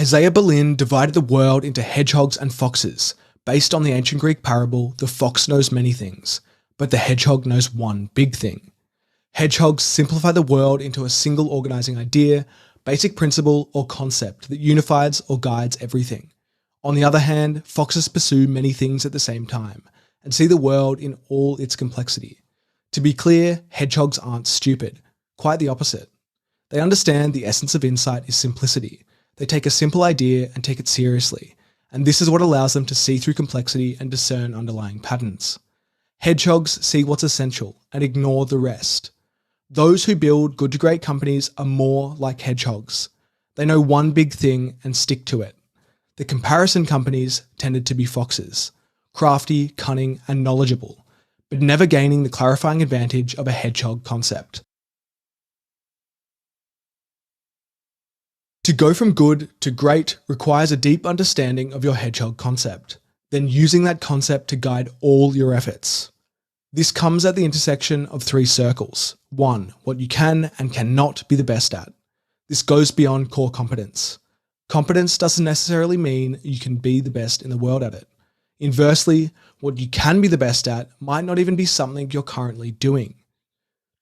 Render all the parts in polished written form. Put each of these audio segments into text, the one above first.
Isaiah Berlin divided the world into hedgehogs and foxes, based on the ancient Greek parable, the fox knows many things, but the hedgehog knows one big thing. Hedgehogs simplify the world into a single organizing idea, basic principle, or concept that unifies or guides everything. On the other hand, foxes pursue many things at the same time, and see the world in all its complexity. To be clear, hedgehogs aren't stupid. Quite the opposite. They understand the essence of insight is simplicity. They take a simple idea and take it seriously, and this is what allows them to see through complexity and discern underlying patterns. Hedgehogs see what's essential and ignore the rest. Those who build good to great companies are more like hedgehogs. They know one big thing and stick to it. The comparison companies tended to be foxes, crafty, cunning, and knowledgeable, but never gaining the clarifying advantage of a hedgehog concept. To go from good to great requires a deep understanding of your hedgehog concept, then using that concept to guide all your efforts. This comes at the intersection of three circles. 1. What you can and cannot be the best at. This goes beyond core competence. Competence doesn't necessarily mean you can be the best in the world at it. Inversely, what you can be the best at might not even be something you're currently doing.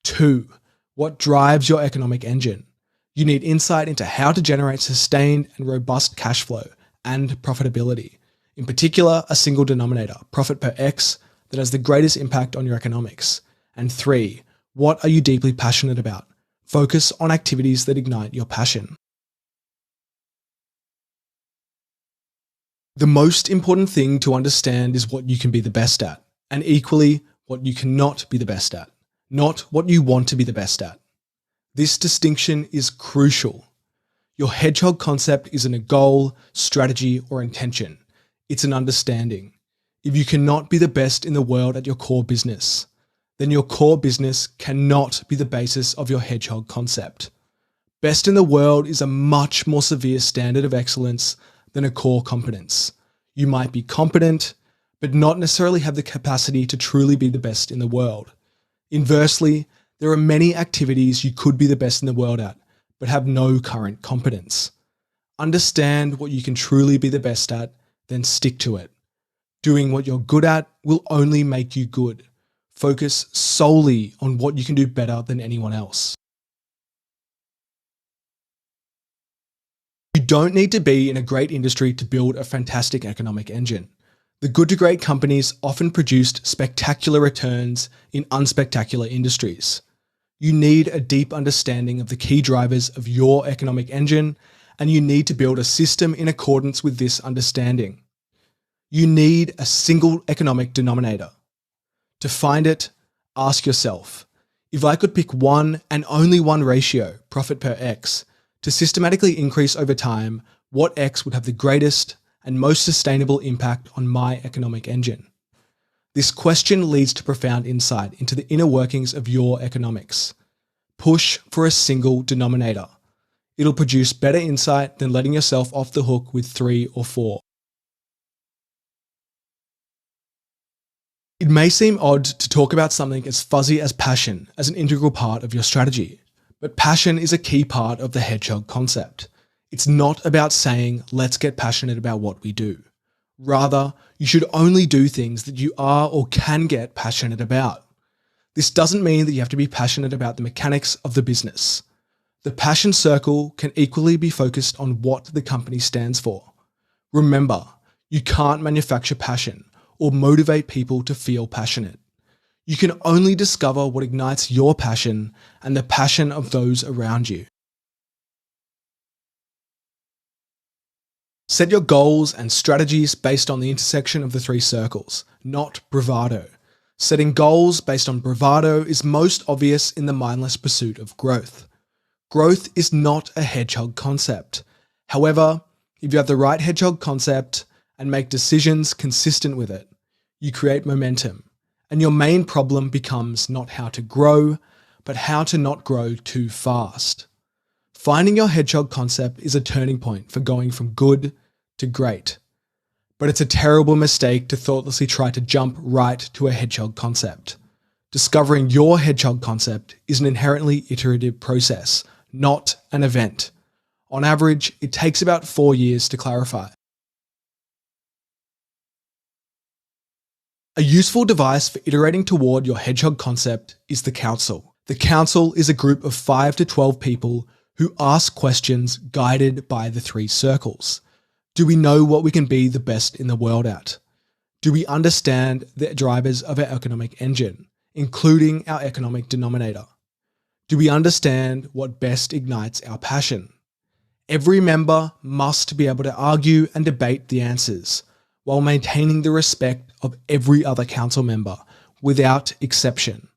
2. What drives your economic engine. You need insight into how to generate sustained and robust cash flow and profitability. In particular, a single denominator, profit per X, that has the greatest impact on your economics. And 3, what are you deeply passionate about? Focus on activities that ignite your passion. The most important thing to understand is what you can be the best at, and equally, what you cannot be the best at, not what you want to be the best at. This distinction is crucial. Your hedgehog concept isn't a goal, strategy, or intention. It's an understanding. If you cannot be the best in the world at your core business, then your core business cannot be the basis of your hedgehog concept. Best in the world is a much more severe standard of excellence than a core competence. You might be competent, but not necessarily have the capacity to truly be the best in the world. Inversely, there are many activities you could be the best in the world at, but have no current competence. Understand what you can truly be the best at, then stick to it. Doing what you're good at will only make you good. Focus solely on what you can do better than anyone else. You don't need to be in a great industry to build a fantastic economic engine. The good to great companies often produced spectacular returns in unspectacular industries. You need a deep understanding of the key drivers of your economic engine, and you need to build a system in accordance with this understanding. You need a single economic denominator. To find it, ask yourself, if I could pick one and only one ratio, profit per X, to systematically increase over time, what X would have the greatest and most sustainable impact on my economic engine? This question leads to profound insight into the inner workings of your economics. Push for a single denominator. It'll produce better insight than letting yourself off the hook with 3 or 4. It may seem odd to talk about something as fuzzy as passion as an integral part of your strategy, but passion is a key part of the hedgehog concept. It's not about saying, let's get passionate about what we do. Rather, you should only do things that you are or can get passionate about. This doesn't mean that you have to be passionate about the mechanics of the business. The passion circle can equally be focused on what the company stands for. Remember, you can't manufacture passion or motivate people to feel passionate. You can only discover what ignites your passion and the passion of those around you. Set your goals and strategies based on the intersection of the 3 circles, not bravado. Setting goals based on bravado is most obvious in the mindless pursuit of growth. Growth is not a hedgehog concept. However, if you have the right hedgehog concept and make decisions consistent with it, you create momentum, and your main problem becomes not how to grow, but how to not grow too fast. Finding your hedgehog concept is a turning point for going from good to great. But it's a terrible mistake to thoughtlessly try to jump right to a hedgehog concept. Discovering your hedgehog concept is an inherently iterative process, not an event. On average, it takes about 4 years to clarify. A useful device for iterating toward your hedgehog concept is the council. The council is a group of 5 to 12 people who ask questions guided by the 3 circles. Do we know what we can be the best in the world at? Do we understand the drivers of our economic engine, including our economic denominator? Do we understand what best ignites our passion? Every member must be able to argue and debate the answers, while maintaining the respect of every other council member, without exception.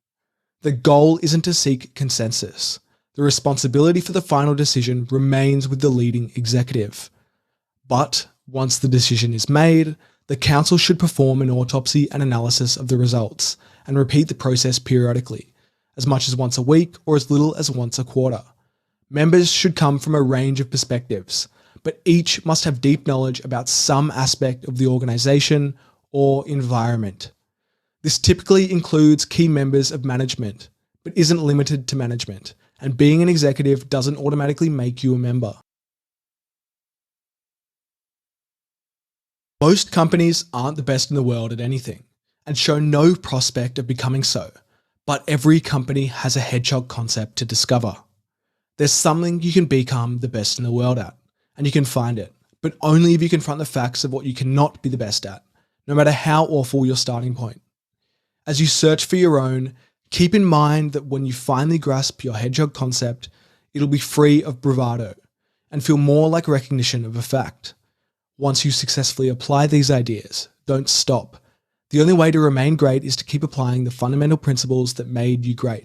The goal isn't to seek consensus. The responsibility for the final decision remains with the leading executive. But once the decision is made, the council should perform an autopsy and analysis of the results and repeat the process periodically, as much as once a week or as little as once a quarter. Members should come from a range of perspectives, but each must have deep knowledge about some aspect of the organisation or environment. This typically includes key members of management, but isn't limited to management, and being an executive doesn't automatically make you a member. Most companies aren't the best in the world at anything, and show no prospect of becoming so, but every company has a hedgehog concept to discover. There's something you can become the best in the world at, and you can find it, but only if you confront the facts of what you cannot be the best at, no matter how awful your starting point. As you search for your own, keep in mind that when you finally grasp your hedgehog concept, it'll be free of bravado and feel more like recognition of a fact. Once you successfully apply these ideas, don't stop. The only way to remain great is to keep applying the fundamental principles that made you great.